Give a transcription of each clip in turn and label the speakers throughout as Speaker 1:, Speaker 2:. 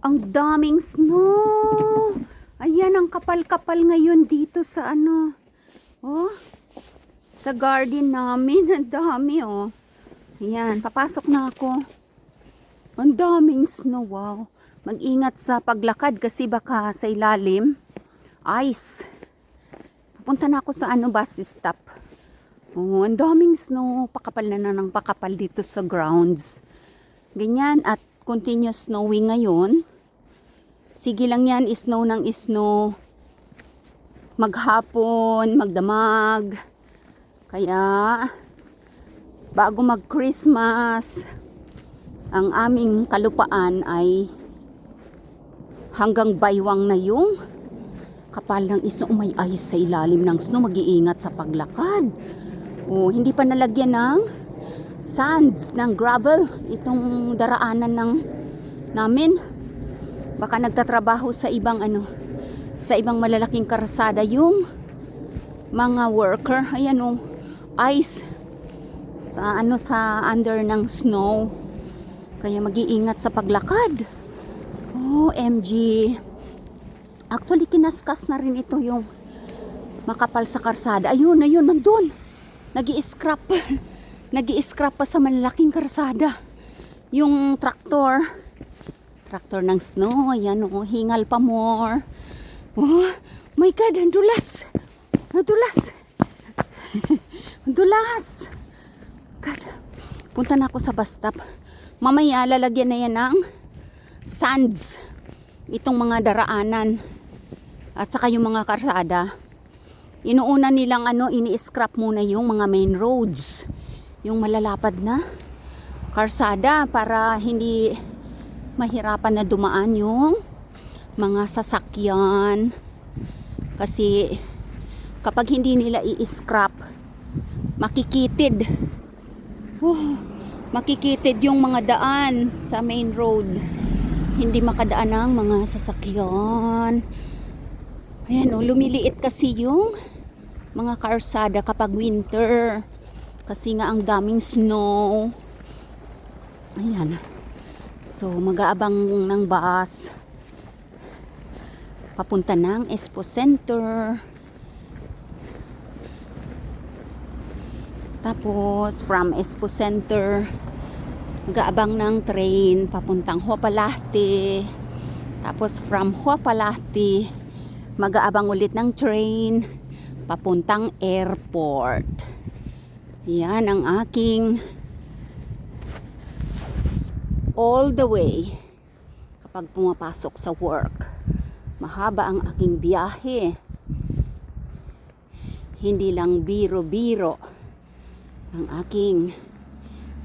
Speaker 1: Ang daming snow. Ayan, ang kapal-kapal ngayon dito sa ano. Oh, sa garden namin. Ang dami, oh. Ayan, papasok na ako. Ang daming snow, wow. Mag-ingat sa paglakad kasi baka sa ilalim. Ice. Pupunta na ako sa ano, bus stop. Oh, ang daming snow. Pakapal na ng pakapal dito sa grounds. Ganyan, at continuous snowing ngayon. Sige lang yan, snow ng snow. Maghapon, magdamag. Kaya, bago mag-Christmas, ang aming kalupaan ay hanggang baywang na yung kapal ng snow. May ice sa ilalim ng snow. Mag-iingat sa paglakad. Oh, hindi pa nalagyan ng sands, ng gravel. Itong daraanan namin. Baka nagtatrabaho sa ibang sa ibang malalaking karsada yung mga worker. Ayan oh, ice sa sa under ng snow. Kaya mag-iingat sa paglakad. Oh, MG. Actually, kinaskas na rin ito yung makapal sa karsada. Ayun, nandun. Nag-i-scrap. Nag-i-scrap pa sa malalaking karsada. Yung traktor ng snow. Ayan, oh, hingal pa more. Oh, my God, ang dulas. Ang dulas. Ang dulas. God. Punta na ako sa bus stop. Mamaya, lalagyan na yan ng sands. Itong mga daraanan. At saka yung mga karsada. Inuuna nilang ini-scrap muna yung mga main roads. Yung malalapad na karsada para hindi mahirapan na dumaan yung mga sasakyan. Kasi kapag hindi nila i-scrap, makikitid. Makikitid yung mga daan sa main road. Hindi makadaan ng mga sasakyan. Ayan o, lumiliit kasi yung mga karsada kapag winter. Kasi nga ang daming snow. Ayan. So, mag-aabang ng bus. Papunta ng Expo Center. Tapos, from Expo Center, mag-aabang ng train papuntang Hopalahti. Tapos, from Hopalahti, mag-aabang ulit ng train papuntang airport. Yan ang aking all the way kapag pumapasok sa work. Mahaba ang aking biyahe. Hindi lang biro-biro ang aking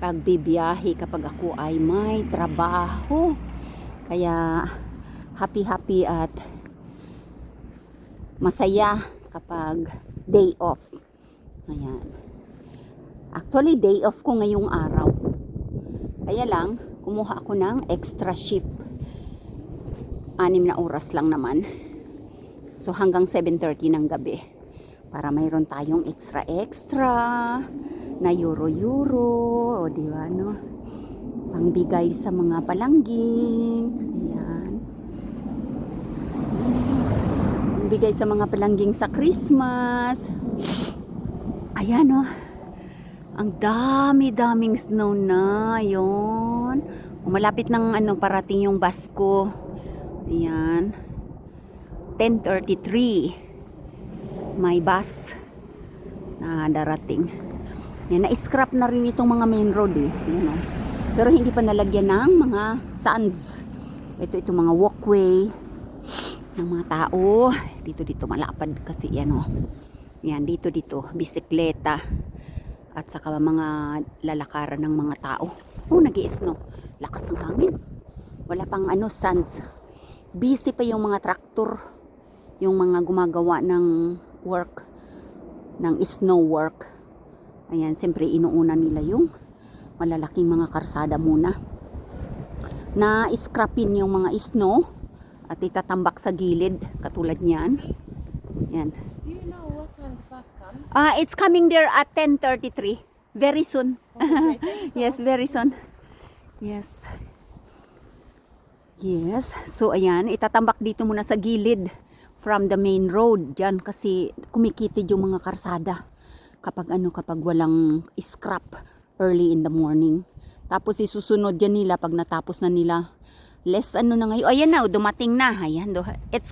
Speaker 1: pagbibiyahe kapag ako ay may trabaho. Kaya happy at masaya kapag day off. Ayan. Actually, day off ko ngayong araw. Kaya lang, kumuha ako ng extra shift. 6 na oras lang naman. So, hanggang 7:30 ng gabi. Para mayroon tayong extra na euro. O, di ba, no? Pangbigay sa mga palangging. Ayan. Pangbigay sa mga palangging sa Christmas. Ayan, no? Ang dami-daming snow na. Yun. Malapit ng parating yung bus ko. Ayan. 10:33. May bus na darating. Yan, na-scrap na rin itong mga main road eh. Yan, oh. Pero hindi pa nalagyan ng mga sands. Itong mga walkway ng mga tao. Dito malapad kasi yan, oh. Yan, dito. Bisikleta. At saka mga lalakaran ng mga tao. Oh, nag-i-snow. Lakas ng hangin. Wala pang sands. Busy pa yung mga traktor. Yung mga gumagawa ng work. Ng snow work. Ayan, siyempre inuuna nila yung malalaking mga karsada muna. Na scrapin yung mga snow. At itatambak sa gilid. Katulad niyan. Yan.
Speaker 2: Do you know what time the bus comes?
Speaker 1: It's coming there at 10:33. Very soon.
Speaker 2: Okay, thank you so
Speaker 1: Yes,
Speaker 2: much.
Speaker 1: very soon. Yes. Yes. So ayan, itatambak dito muna sa gilid from the main road. Diyan kasi kumikitid yung mga karsada. Kapag walang scrap early in the morning. Tapos isusunod yan nila pag natapos na nila. Less na ngayon. Ayan na, dumating na. Ayan, it's